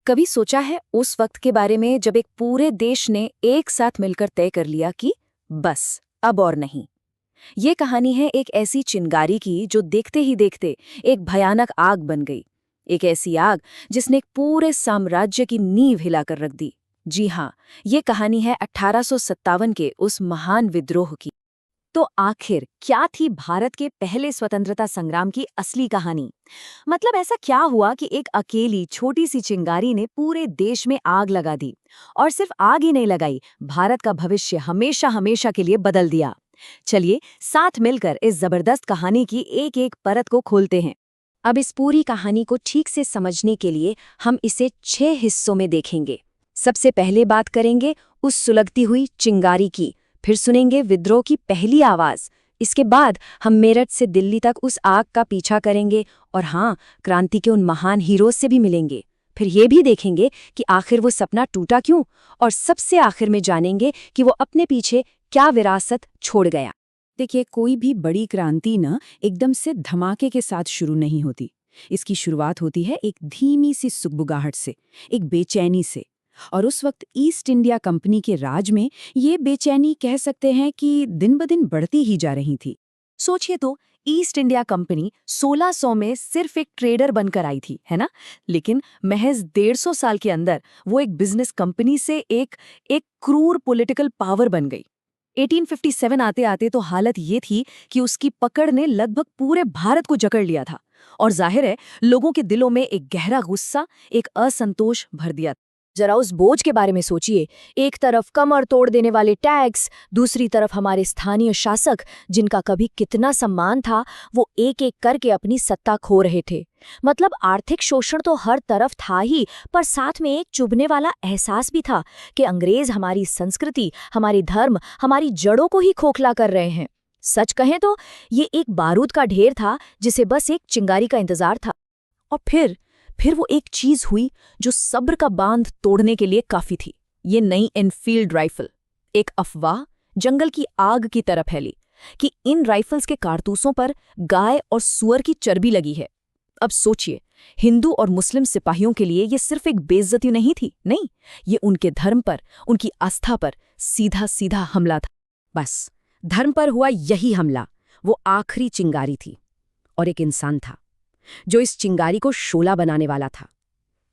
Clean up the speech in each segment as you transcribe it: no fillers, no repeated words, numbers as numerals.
कभी सोचा है उस वक्त के बारे में जब एक पूरे देश ने एक साथ मिलकर तय कर लिया कि बस अब और नहीं। ये कहानी है एक ऐसी चिंगारी की जो देखते ही देखते एक भयानक आग बन गई। एक ऐसी आग जिसने एक पूरे साम्राज्य की नींव हिलाकर रख दी। जी हाँ, ये कहानी है 1857 के उस महान विद्रोह की। तो आखिर क्या थी भारत के पहले स्वतंत्रता संग्राम की असली कहानी? मतलब ऐसा क्या हुआ कि एक अकेली छोटी सी चिंगारी ने पूरे देश में आग लगा दी? और सिर्फ आग ही नहीं लगाई, भारत का भविष्य हमेशा हमेशा के लिए बदल दिया। चलिए साथ मिलकर इस जबरदस्त कहानी की एक एक परत को खोलते हैं। अब इस पूरी कहानी को ठीक से समझने के लिए हम इसे 6 हिस्सों में देखेंगे। सबसे पहले बात करेंगे उस सुलगती हुई चिंगारी की, फिर सुनेंगे विद्रोह की पहली आवाज। इसके बाद हम मेरठ से दिल्ली तक उस आग का पीछा करेंगे और हाँ, क्रांति के उन महान हीरोज से भी मिलेंगे। फिर ये भी देखेंगे कि आखिर वो सपना टूटा क्यों, और सबसे आखिर में जानेंगे कि वो अपने पीछे क्या विरासत छोड़ गया। देखिए, कोई भी बड़ी क्रांति न एकदम से धमाके के साथ शुरू नहीं होती। इसकी शुरुआत होती है एक धीमी सी सुगबुगाहट से, एक बेचैनी से। और उस वक्त ईस्ट इंडिया कंपनी के राज में ये बेचैनी कह सकते हैं कि दिन ब दिन बढ़ती ही जा रही थी। सोचिए तो, ईस्ट इंडिया कंपनी 1600 में सिर्फ एक ट्रेडर बनकर आई थी, है ना? लेकिन महज 150 साल के अंदर वो एक बिजनेस कंपनी से एक क्रूर पॉलिटिकल पावर बन गई। 1857 आते आते तो हालत ये थी कि उसकी पकड़ ने लगभग पूरे भारत को जकड़ लिया था। और जाहिर है, लोगों के दिलों में एक गहरा गुस्सा, एक असंतोष भर दिया। जरा उस बोझ के बारे में सोचिए। एक तरफ कमर तोड़ देने वाले टैक्स, दूसरी तरफ हमारे स्थानीय शासक जिनका कभी कितना सम्मान था, वो एक एक करके अपनी सत्ता खो रहे थे। मतलब आर्थिक शोषण तो हर तरफ था ही, पर साथ में एक चुभने वाला एहसास भी था कि अंग्रेज हमारी संस्कृति, हमारी धर्म, हमारी जड़ों को ही खोखला कर रहे हैं। सच कहें तो ये एक बारूद का ढेर था जिसे बस एक चिंगारी का इंतजार था। और फिर वो एक चीज हुई जो सब्र का बांध तोड़ने के लिए काफी थी। ये नई एनफील्ड राइफल। एक अफवाह जंगल की आग की तरह फैली कि इन राइफल्स के कारतूसों पर गाय और सुअर की चर्बी लगी है। अब सोचिए, हिंदू और मुस्लिम सिपाहियों के लिए ये सिर्फ एक बेइज्जती नहीं थी, नहीं, ये उनके धर्म पर, उनकी आस्था पर सीधा सीधा हमला था। बस धर्म पर हुआ यही हमला वो आखिरी चिंगारी थी। और एक इंसान था जो इस चिंगारी को शोला बनाने वाला था।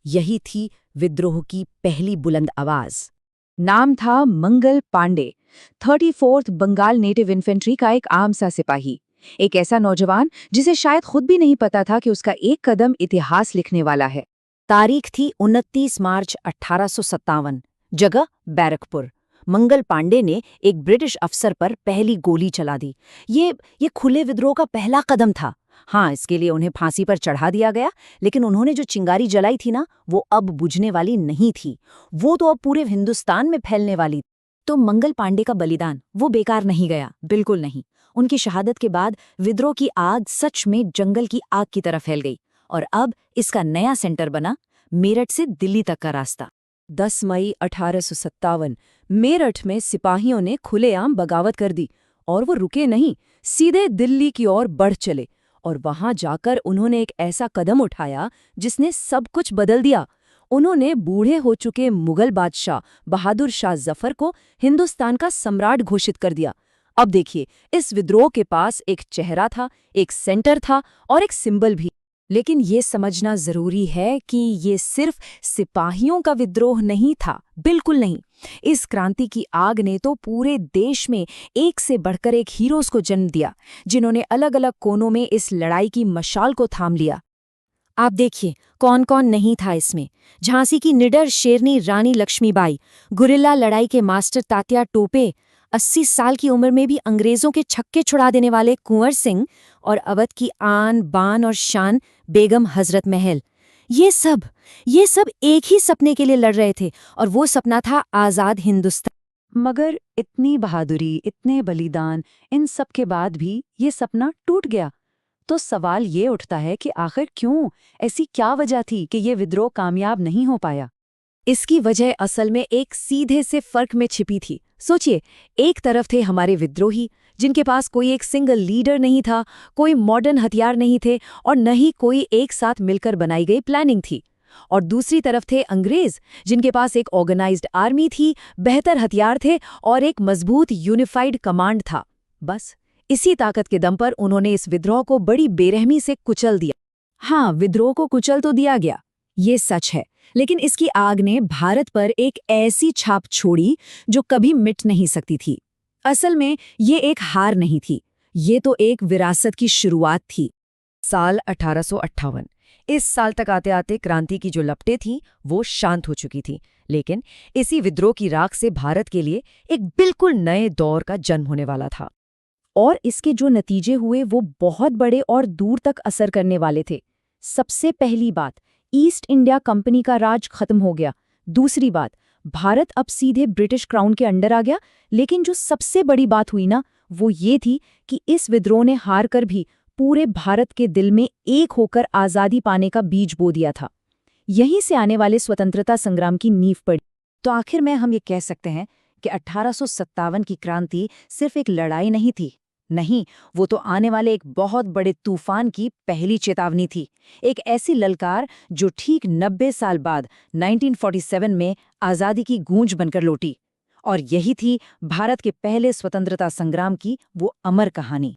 यही थी विद्रोह की पहली बुलंद आवाज। नाम था Mangal Pandey, 34th Bengal native infantry का एक आम सा सिपाही। एक ऐसा नौजवान जिसे शायद खुद भी नहीं पता था कि उसका एक कदम इतिहास लिखने वाला है। तारीख थी 29 मार्च 1857। जगह बैरकपुर। मंगल पांडे ने एक ब्रिटिश अफसर पर पहली गोली चला दी। ये खुले विद्रोह का पहला कदम था। हाँ, इसके लिए उन्हें फांसी पर चढ़ा दिया गया, लेकिन उन्होंने जो चिंगारी जलाई थी ना, वो अब बुझने वाली नहीं थी। वो तो अब पूरे हिंदुस्तान में फैलने वाली। तो मंगल पांडे का बलिदान वो बेकार नहीं गया, बिल्कुल नहीं। उनकी शहादत के बाद विद्रोह की आग सच में जंगल की आग की तरह फैल गई। और अब इसका नया सेंटर बना मेरठ से दिल्ली तक का रास्ता। 10 मई 1857 मेरठ में सिपाहियों ने खुलेआम बगावत कर दी। और वो रुके नहीं, सीधे दिल्ली की ओर बढ़ चले। और वहां जाकर उन्होंने एक ऐसा कदम उठाया जिसने सब कुछ बदल दिया। उन्होंने बूढ़े हो चुके मुगल बादशाह बहादुर शाह जफर को हिंदुस्तान का सम्राट घोषित कर दिया। अब देखिए, इस विद्रोह के पास एक चेहरा था, एक सेंटर था और एक सिंबल भी। लेकिन ये समझना जरूरी है कि ये सिर्फ सिपाहियों का विद्रोह नहीं था, बिल्कुल नहीं। इस क्रांति की आग ने तो पूरे देश में एक से बढ़कर एक हीरोज को जन्म दिया, जिन्होंने अलग अलग कोनों में इस लड़ाई की मशाल को थाम लिया। आप देखिए, कौन कौन नहीं था इसमें। झांसी की निडर शेरनी रानी लक्ष्मीबाई, गुरिल्ला लड़ाई के मास्टर तात्या टोपे, 80 साल की उम्र में भी अंग्रेजों के छक्के छुड़ा देने वाले कुंवर सिंह, और अवध की आन बान और शान बेगम हजरत महल। ये सब एक ही सपने के लिए लड़ रहे थे, और वो सपना था आजाद हिंदुस्तान। मगर इतनी बहादुरी, इतने बलिदान, इन सब के बाद भी ये सपना टूट गया। तो सवाल ये उठता है कि आखिर क्यों? ऐसी क्या वजह थी कि ये विद्रोह कामयाब नहीं हो पाया? इसकी वजह असल में एक सीधे से फर्क में छिपी थी। सोचिए, एक तरफ थे हमारे विद्रोही, जिनके पास कोई एक सिंगल लीडर नहीं था, कोई मॉडर्न हथियार नहीं थे और न ही कोई एक साथ मिलकर बनाई गई प्लानिंग थी। और दूसरी तरफ थे अंग्रेज, जिनके पास एक ऑर्गेनाइज्ड आर्मी थी, बेहतर हथियार थे और एक मजबूत यूनिफाइड कमांड था। बस इसी ताकत के दम पर उन्होंने इस विद्रोह को बड़ी बेरहमी से कुचल दिया। हाँ, विद्रोह को कुचल तो दिया गया, ये सच है, लेकिन इसकी आग ने भारत पर एक ऐसी छाप छोड़ी जो कभी मिट नहीं सकती थी। असल में ये एक हार नहीं थी, ये तो एक विरासत की शुरुआत थी। साल 1858। इस साल तक आते आते क्रांति की जो लपटें थीं वो शांत हो चुकी थी, लेकिन इसी विद्रोह की राख से भारत के लिए एक बिल्कुल नए दौर का जन्म होने वाला था। और इसके जो नतीजे हुए वो बहुत बड़े और दूर तक असर करने वाले थे। सबसे पहली बात, ईस्ट इंडिया कंपनी का राज खत्म हो गया। दूसरी बात, भारत अब सीधे ब्रिटिश क्राउन के अंडर आ गया। लेकिन जो सबसे बड़ी बात हुई ना, वो ये थी कि इस विद्रोह ने हार कर भी पूरे भारत के दिल में एक होकर आज़ादी पाने का बीज बो दिया था। यहीं से आने वाले स्वतंत्रता संग्राम की नींव पड़ी। तो आखिर में हम ये कह सकते हैं कि 1857 की क्रांति सिर्फ एक लड़ाई नहीं थी। नहीं, वो तो आने वाले एक बहुत बड़े तूफान की पहली चेतावनी थी। एक ऐसी ललकार जो ठीक 90 साल बाद 1947 में आज़ादी की गूंज बनकर लौटी। और यही थी भारत के पहले स्वतंत्रता संग्राम की वो अमर कहानी।